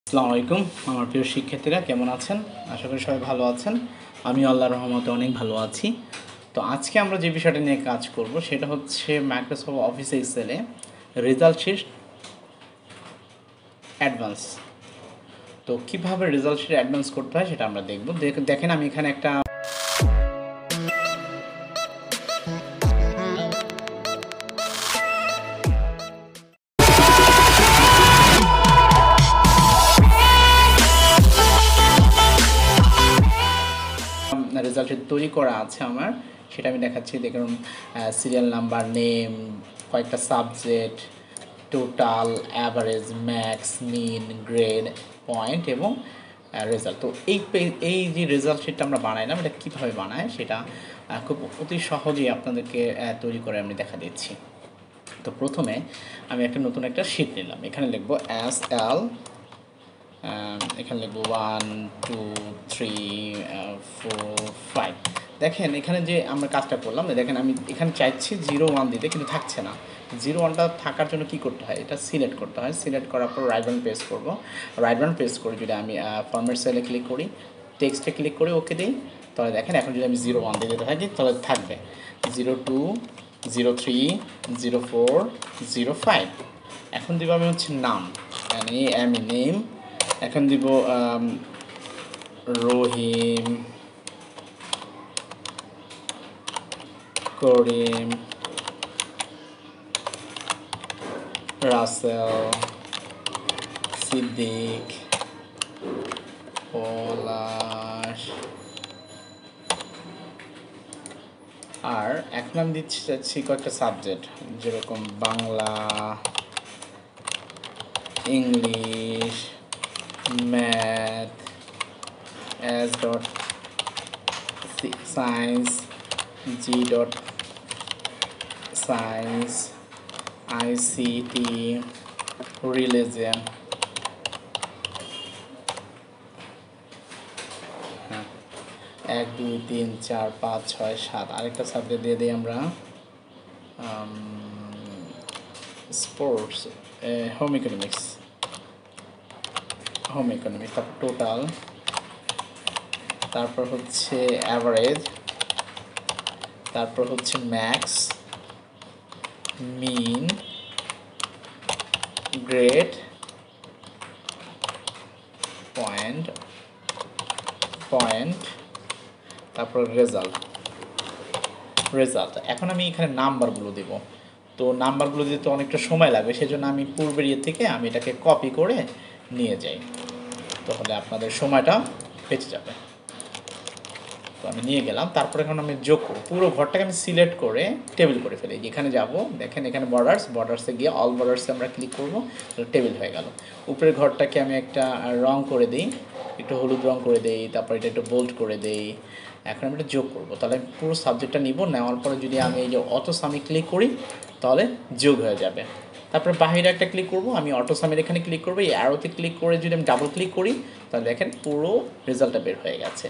আসসালামু আলাইকুম আমার প্রিয় শিক্ষার্থীরা, কেমন আছেন? আশা করি সবাই ভালো আছেন। আমি আল্লাহর রহমতে অনেক ভালো আছি। তো আজকে আমরা যে বিষয়টা নিয়ে কাজ করব সেটা হচ্ছে মাইক্রোসফট অফিস এক্সেলে রেজাল্ট শিট অ্যাডভান্স। তো কীভাবে রেজাল্ট শিট অ্যাডভান্স করতে হয় সেটা আমরা দেখব। দেখেন আমি এখানে একটা রেজাল্ট শিট তৈরি করা আছে আমার, সেটা আমি দেখাচ্ছি। দেখুন, সিরিয়াল নাম্বার, নেম, কয়েকটা সাবজেক্ট, টোটাল, অ্যাভারেজ, ম্যাক্স, মিন, গ্রেড, পয়েন্ট এবং রেজাল্ট। তো এই যে রেজাল্ট শিটটা আমরা বানাইলাম, এটা কীভাবে বানায় সেটা খুব অতি সহজেই আপনাদেরকে তৈরি করে আমি দেখা দিচ্ছি। তো প্রথমে আমি নতুন একটা শিট নিলাম। এখানে লিখব SL, এখানে লিখব 1 2 3 4 5। দেখেন এখানে যে আমরা কাজটা করলাম, দেখেন আমি এখানে চাইছি 0 1 দিতে, কিন্তু থাকছে না। 0 1টা থাকার জন্য কি করতে হয়? এটা সিলেক্ট করতে হয়। সিলেক্ট করার পর রাইট বাটন প্রেস করব। রাইট বাটন প্রেস করে যদি আমি ফরম্যাট সেলে ক্লিক করি, টেক্সটে ক্লিক করে ওকে দিই, তাহলে দেখেন এখন যদি আমি 0 1 দিয়ে দিতে থাকি তাহলে থাকবে 0 2 0 3 0 4 0 5। এখন দিব আমি হচ্ছে নাম, নেম। এখন দিব রহিম, করিম, রাসেল, সিদ্দিক, পলাশ। আর এখন আমি চাচ্ছি কয়েকটা সাবজেক্ট, যেরকম Bangla, English, math, S dot science, G dot science, ICT, religion। 1 2 3 4 5 6 7। আরেকটা সাবজেক্ট দিয়ে দিই আমরা স্পোর্টস, হোম ইকোনমিক্স। তারপর টোটাল, তারপর হচ্ছে অ্যাভারেজ, তারপর হচ্ছে ম্যাক্স, মিন, গ্রেড, পয়েন্ট, তারপর রেজাল্ট। এখন আমি এখানে নাম্বারগুলো দেব। তো নাম্বারগুলো দিতে অনেকটা সময় লাগবে, সেজন্য আমি পূর্বের ইয়ে থেকে আমি এটাকে কপি করে নিয়ে যাই, তাহলে আপনাদের সময়টা বেঁচে যাবে। তো আমি নিয়ে গেলাম। তারপর এখন আমি যোগ করব, পুরো ঘরটাকে আমি সিলেক্ট করে টেবিল করে ফেলি। এখানে যাব, দেখেন এখানে বর্ডার্সে গিয়ে অল বর্ডার্সে আমরা ক্লিক করব, তাহলে টেবিল হয়ে গেল। উপরের ঘরটাকে আমি একটা রং করে দিই, একটু হলুদ রং করে দিই, তারপর এটা একটু বোল্ড করে দিই। এখন আমি এটা যোগ করব, তাহলে আমি পুরো সাবজেক্টটা নিব। নেওয়ার পরে যদি আমি এই যে অটোসামি ক্লিক করি তাহলে যোগ হয়ে যাবে। তারপরে বাহিরে একটা ক্লিক করব, আমি অটোসামির এখানে ক্লিক করব, এই অ্যারোতে ক্লিক করে যদি আমি ডাবল ক্লিক করি তাহলে দেখেন পুরো রেজাল্টটা বের হয়ে গেছে।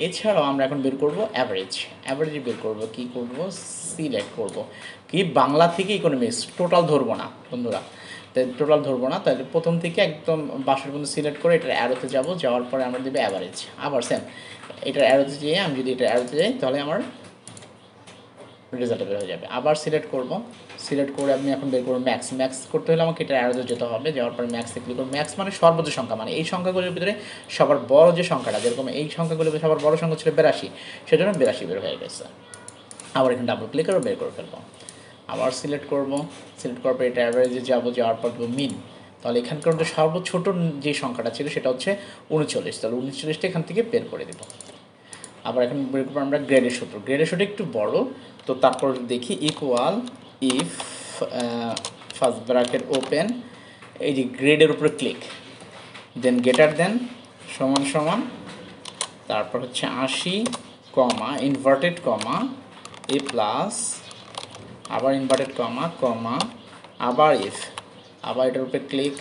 এছাড়াও আমরা এখন বের করব অ্যাভারেজ বের করব। কী করব? সিলেক্ট করব কি, বাংলা থেকে ইকোনমিক্স, টোটাল ধরবো না বন্ধুরা, তাই টোটাল ধরবো না। তাহলে প্রথম থেকে একদম 12 পর্যন্ত সিলেক্ট করে এটার অ্যারোতে যাব, যাওয়ার পরে আমরা দেবো অ্যাভারেজ। আবার সেম এটার অ্যারোতে যেয়ে আমি যদি এটার অ্যারোতে যাই তাহলে আমার রেজাল্ট বের হয়ে যাবে। আবার সিলেক্ট করব, সিলেক্ট করে আমি এখন বের করবো ম্যাক্স করতে হলে আমাকে এটা অ্যারোতে যেতে হবে। যাওয়ার পরে ম্যাক্সে ক্লিক করব। ম্যাক্স মানে সর্বোচ্চ সংখ্যা, মানে এই সংখ্যাগুলোর ভিতরে সবার বড় যে সংখ্যাটা, যেরকম এই সংখ্যাগুলোর সবার বড় সংখ্যা ছিল 82, সেজন্য 82 বের হয়ে গেছে। আবার এখানে ডাবল ক্লিক করে বের করে ফেলবো। আবার সিলেক্ট করব, সিলেক্ট করার পর এটা অ্যাভারেজে যাবো, যাওয়ার পর দেবো মিন। তাহলে এখানকার মধ্যে সর্বছোট যে সংখ্যাটা ছিল সেটা হচ্ছে 39, তাহলে 39টা এখান থেকে বের করে দেবো। আবার এখন বের করবো আমরা গ্রেডের সূত্র একটু বড়। তো তারপর দেখি equal if first bracket open, এই যে গ্রেডের উপরে ক্লিক, দেন গ্রেটার দেন সমান, তারপর হচ্ছে 80, কমা, ইনভার্টেড কমা, এ প্লাস, আবার ইনভার্টেড কমা, আবার ইফ, আবার এটার উপরে ক্লিক,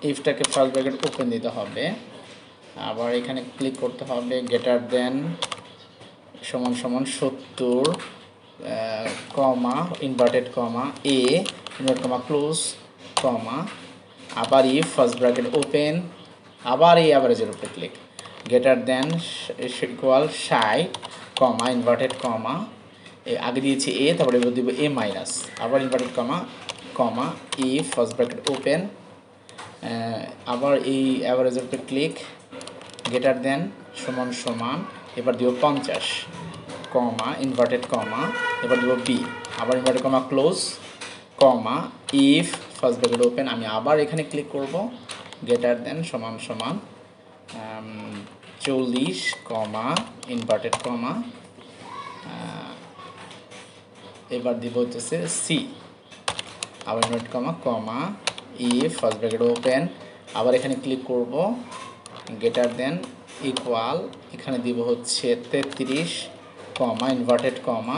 ইফটাকে ফার্স্ট ব্র্যাকেট ওপেন দিতে হবে, আবার এখানে ক্লিক করতে হবে, গ্রেটার দেন সমান 70, কমা, ইনভার্টেড কমা, এ, ইনভার্টেড কমা, ক্লোজ, কমা আবার ইফ ফার্স্ট ব্র্যাকেট ওপেন আবার এই অ্যাভারেজের উপরে click greater than equal 60 comma inverted comma আগে দিয়েছি এ, তারপরে এবার দিব এ মাইনাস আবার inverted comma comma if first bracket open আবার এই অ্যাভারেজের উপরে ক্লিক গ্রেটার দেন সমান সমান এবার দিব 50 কমা ইনভার্টেড কমা এবার দিব বি আবার inverted comma close comma if first bracket open আমি আবার এখানে ক্লিক করব গ্রেটার দেন সমান সমান 40 কমা ইনভার্টেড কমা এবার দিব হচ্ছে সি আবার inverted comma comma if first bracket open আবার এখানে ক্লিক করব গ্রেটার দেন ইকুয়াল এখানে দিব হচ্ছে 33 কমা ইনভার্টেড কমা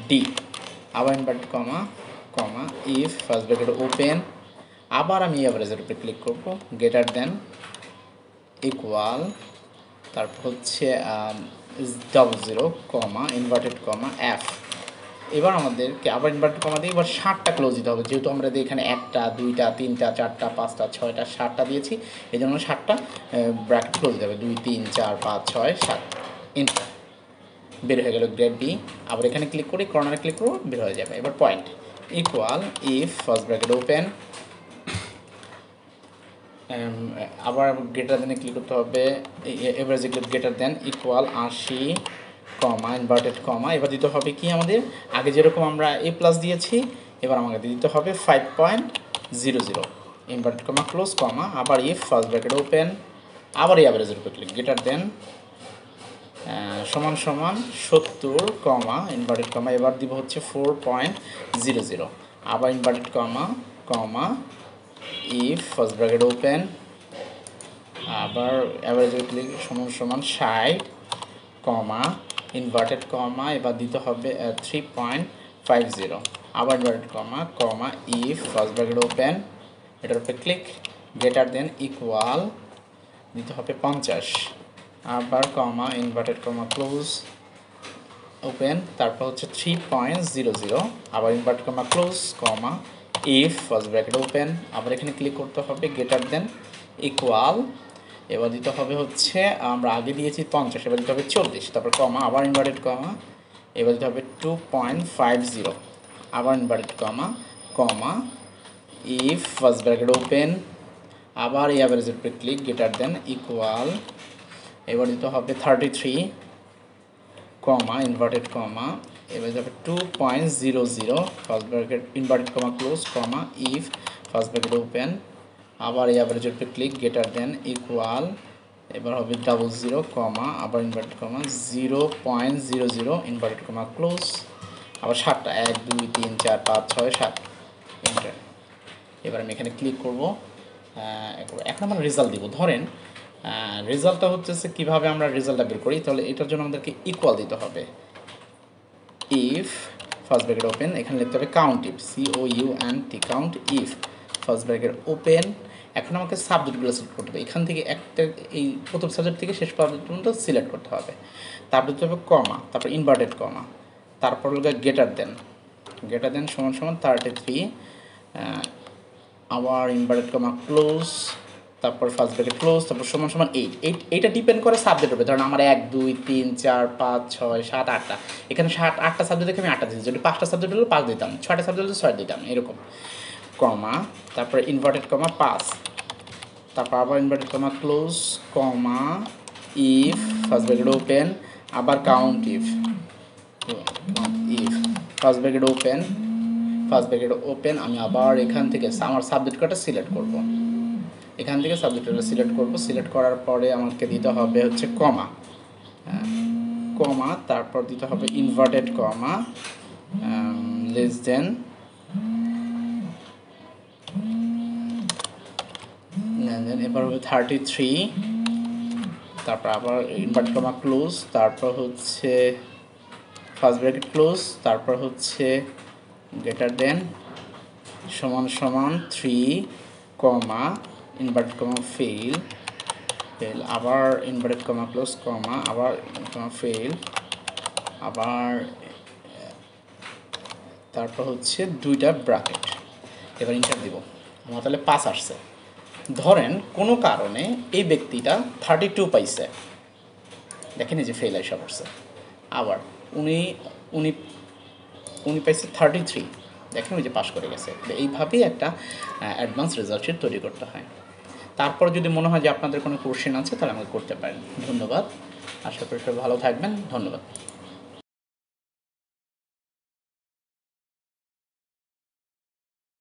ডি আবার inverted comma comma if first bracket open আবার আমি অ্যাভারেজের উপরে ক্লিক করব গ্রেটার দেন ইকুয়াল তারপর হচ্ছে 00 কমা ইনভার্টেড কমা এফ এবার আমাদেরকে আবার ইনভার্টেড কমা দিয়ে এবার 60টা ক্লোজ দিতে হবে যেহেতু আমরা এখানে 1টা 2টা 3টা 4টা 5টা 6টা 7টা দিয়েছি এই জন্য 60টা ব্র্যাকেট ক্লোজ দিতে হবে 2 3 4 5 6 7 এন্টার বের হয়ে গেল গ্রেড বি আবার এখানে ক্লিক করি কর্নারে ক্লিক করব বের হয়ে যাবে এবার point equal if first bracket open আবার গ্রেটার দেনে ক্লিক করতে হবে average greater than equal 80 comma inverted comma এবার দিতে হবে কি আমাদের আগে যেরকম আমরা এ প্লাস দিয়েছি এবার আমাকে দিতে হবে 5.00 ইনভার্টেড কমা ক্লোজ কমা আবার ইফ ফার্স্ট ব্র্যাকেট ওপেন আবার এই অ্যাভারেজের উপরে ক্লিক গ্রেটার দেন সমান সমান 70 কমা ইনভার্টেড কমা এবার দিব হচ্ছে 4.00 আবার inverted comma comma if first bracket open আবার অ্যাভারেজের ক্লিক সমান সমান 60 কমা ইনভার্টেড কমা এবার দিতে হবে 3.50 আবার inverted comma comma if first bracket open এটার উপরে ক্লিক গ্রেটার দেন ইকুয়াল দিতে হবে 50 আবার comma inverted comma close open তারপর হচ্ছে 3.00 আবার inverted comma close comma if first bracket open আবার এখানে ক্লিক করতে হবে গ্রেটার দেন ইকুয়াল এবার দিতে হবে হচ্ছে আমরা আগে দিয়েছি 50 এবার দিতে হবে 40 তারপর কমা আবার ইনভার্টেড কমা এবার দিতে হবে 2.50 আবার inverted comma comma if first bracket open আবার এই অ্যাভারেজের উপরে ক্লিক গ্রেটার দেন ইকুয়াল এবার দিতে হবে 33 কমা ইনভার্টেড কমা এবার দিতে হবে 2.00 first bracket inverted comma close comma if first bracket open আবার এই অ্যাভারেজের উপরে ক্লিক গ্রেটার দেন ইকুয়াল এবার হবে 00 কমা আবার ইনভার্টেড কমা 0.00 ইনভার্টেড কমা ক্লোজ আবার 7টা 1 2 3 4 5 6 7 এন্টার এবার আমি এখানে ক্লিক করব এখন আমরা রেজাল্ট দিব ধরেন রেজাল্টটা হচ্ছে কীভাবে আমরা রেজাল্টটা বের করি তাহলে এটার জন্য আমাদেরকে ইকুয়াল দিতে হবে ইফ ফার্স্ট ব্র্যাকেট ওপেন এখানে লিখতে হবে count if COUNT count if first bracket open এখন আমাকে সাবজেক্টগুলো সিলেক্ট করতে হবে এখান থেকে একটা এই প্রথম সাবজেক্ট থেকে শেষ পর্যন্ত সিলেক্ট করতে হবে তারপর দিতে হবে কমা তারপর ইনভার্টেড কমা তারপর হলো গ্রেটার দেন সমান সমান 33 আবার ইনভার্টেড কমা ক্লোজ তারপর ফার্স্ট ব্র্যাকেট ক্লোজ তারপর সমান সমান 8 এইটা ডিপেন্ড করে সাবজেক্টের উপরে ধরুন আমার 1 2 3 4 5 6 7 8টা এখানে 8টা সাবজেক্ট দেখে আমি 8টা দিয়েছি যদি 5টা সাবজেক্ট হলে 5 দিতাম 6টা সাবজেক্ট হলে 6 দিতাম এরকম কমা তারপরে ইনভার্টেড কমা 5 তারপর আবার inverted comma close comma if first bracket open আবার count if first bracket open আমি আবার এখান থেকে আমার সাবজেক্ট কটা সিলেক্ট করব এখান থেকে সাবজেক্টটা সিলেক্ট করার পরে আমাকে দিতে হবে হচ্ছে কমা তারপর দিতে হবে ইনভার্টেড কমা লেস দেন এবার হবে 33 তারপর আবার ইনভার্টেড কমা ক্লোজ তারপর হচ্ছে ফার্স্ট ব্র্যাকেট ক্লোজ তারপর হচ্ছে গ্রেটার দেন সমান সমান 3 কমা ইনভার্টেড কমা ফেল আবার ইনভার্টেড কমা ক্লোজ কমা আবার কমা ফেল আবার তারপর হচ্ছে 2টা ব্র্যাকেট এবার ইন্টার দিব আমার তাহলে 5 আসছে। ধরেন কোনো কারণে এই ব্যক্তিটা 32 পাইছে, দেখেন এই যে ফেল আইসা পড়ছে। আবার উনি উনি উনি পাইছে 33, দেখেন ওই যে পাস করে গেছে। এইভাবেই একটা অ্যাডভান্স রেজাল্ট শিট তৈরি করতে হয়। তারপর যদি মনে হয় যে আপনাদের কোনো কোশ্চেন আছে তাহলে আমাকে করতে পারেন। ধন্যবাদ, আশা করি সবাই ভালো থাকবেন। ধন্যবাদ।